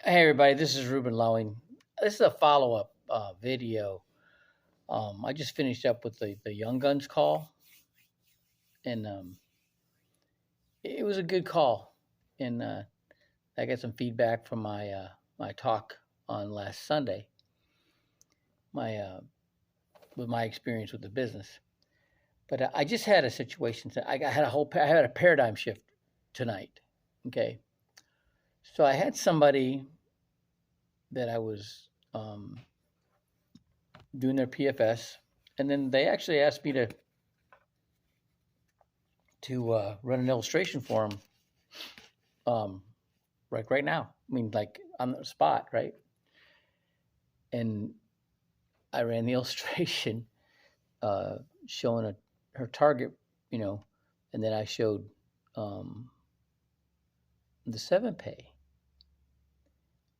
Hey everybody, this is Ruben Lowing. This is a follow-up video. I just finished up with the Young Guns call, and it was a good call. And I got some feedback from my talk on last Sunday, my with my experience with the business. But I just had a situation. I had a paradigm shift tonight. Okay, so I had somebody that I was doing their PFS, and then they actually asked me to run an illustration for them, um, like right now. I mean, like on the spot, right? And I ran the illustration, uh, showing her target, you know, and then I showed um, the 7 pay,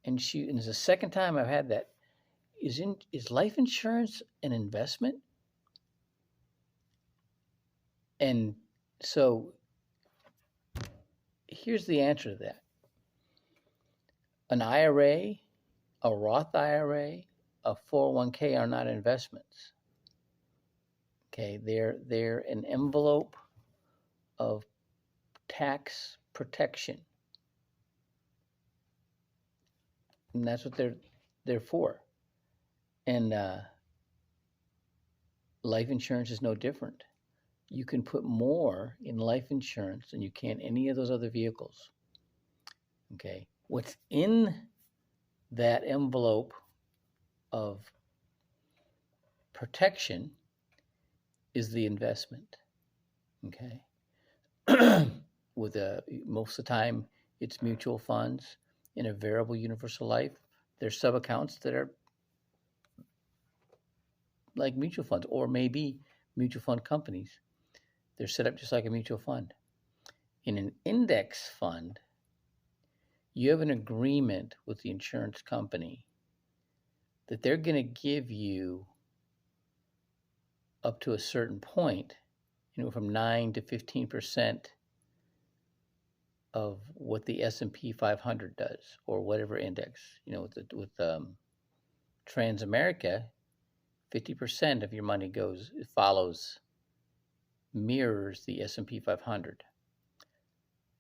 and it's the second time I've had that. Is life insurance an investment? And so here's the answer to that: an IRA, a Roth IRA, a 401k are not investments. Okay, they're an envelope of tax protection, and that's what they're for. And life insurance is no different. You can put more in life insurance than you can any of those other vehicles. Okay, what's in that envelope of protection is the investment. Okay, with most of the time it's mutual funds. In a variable universal life, there's sub accounts that are like mutual funds, or maybe mutual fund companies. They're set up just like a mutual fund. In an index fund, you have an agreement with the insurance company that they're going to give you up to a certain point, from 9 to 15% of what the S&P 500 does, or whatever index. With Transamerica, 50% of your money mirrors the S&P 500.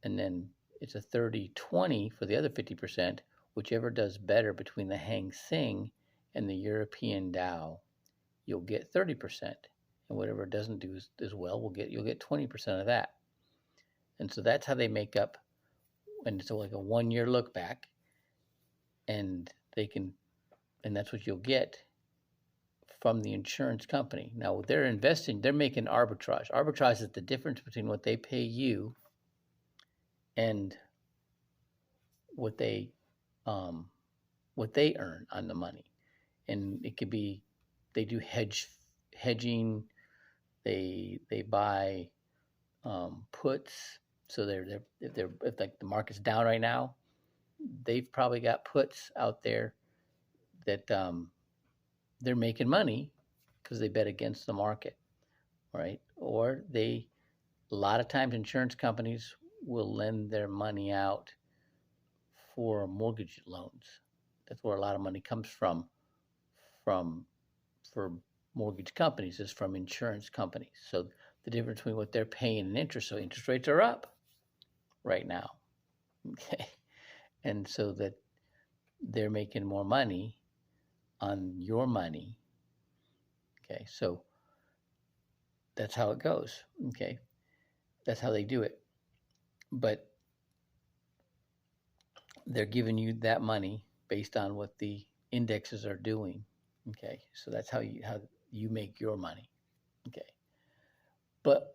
And then it's a 30-20 for the other 50%, whichever does better between the Hang Seng and the European Dow, you'll get 30%. And whatever doesn't do as well, you'll get 20% of that. And so that's how they make up, and it's like a 1 year look back, and that's what you'll get from the insurance company. Now they're making arbitrage. Arbitrage is the difference between what they pay you and what they earn on the money. And it could be they do hedging. They buy puts. So if like the market's down right now, they've probably got puts out there that they're making money because they bet against the market, right? Or a lot of times insurance companies will lend their money out for mortgage loans. That's where a lot of money comes from for mortgage companies is from insurance companies. So the difference between what they're paying and interest, so interest rates are up right now. Okay. And so that they're making more money on your money. Okay. So that's how it goes. Okay. That's how they do it. But they're giving you that money based on what the indexes are doing. Okay. So that's how you make your money. Okay. But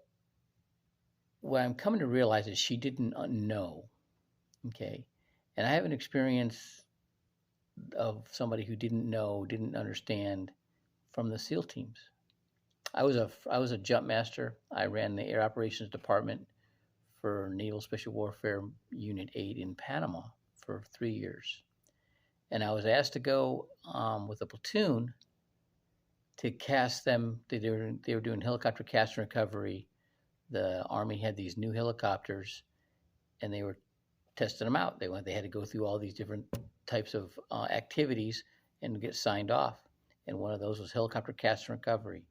what I'm coming to realize is she didn't know. Okay. And I have an experience of somebody who didn't know, didn't understand from the SEAL teams. I was a jump master. I ran the air operations department for Naval Special Warfare Unit 8 in Panama for 3 years. And I was asked to go with a platoon to cast them. They were doing helicopter cast and recovery. The Army had these new helicopters, and they were tested them out. They had to go through all these different types of activities and get signed off. And one of those was helicopter cast and recovery,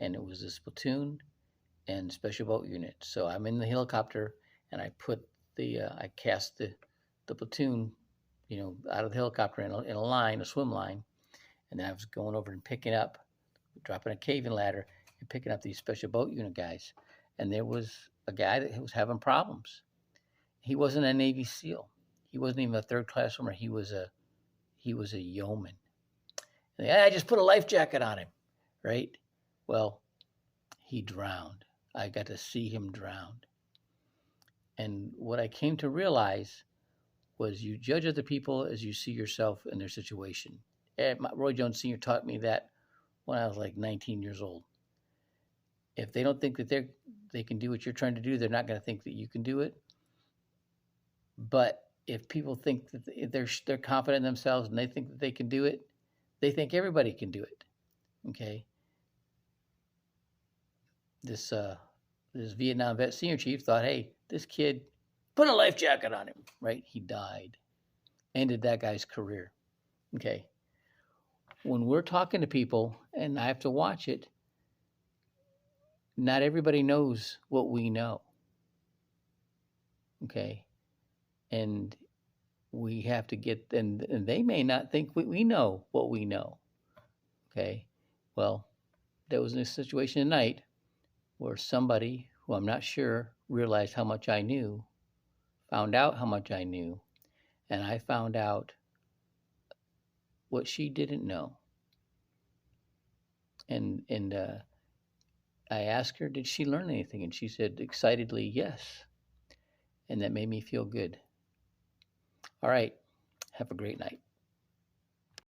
and it was this platoon and special boat unit. So I'm in the helicopter, and I cast the platoon, out of the helicopter in a line, a swim line, and then I was going over and dropping a cave-in ladder and picking up these special boat unit guys. And there was a guy that was having problems. He wasn't a Navy SEAL. He wasn't even a third-class swimmer. He was a yeoman. And I just put a life jacket on him, right? Well, he drowned. I got to see him drown. And what I came to realize was you judge other people as you see yourself in their situation. Roy Jones Sr. taught me that when I was like 19 years old. If they don't think that they can do what you're trying to do, they're not going to think that you can do it. But if people think that they're confident in themselves and they think that they can do it, they think everybody can do it. Okay. This Vietnam vet senior chief thought, hey, this kid, put a life jacket on him, right? He died. Ended that guy's career. Okay. When we're talking to people, and I have to watch it, not everybody knows what we know. Okay. And we have to get, and they may not think we know what we know. Okay. Well, there was a situation tonight where somebody who I'm not sure realized how much I knew, found out how much I knew, and I found out what she didn't know. And I asked her, did she learn anything? And she said excitedly, yes. And that made me feel good. All right. Have a great night.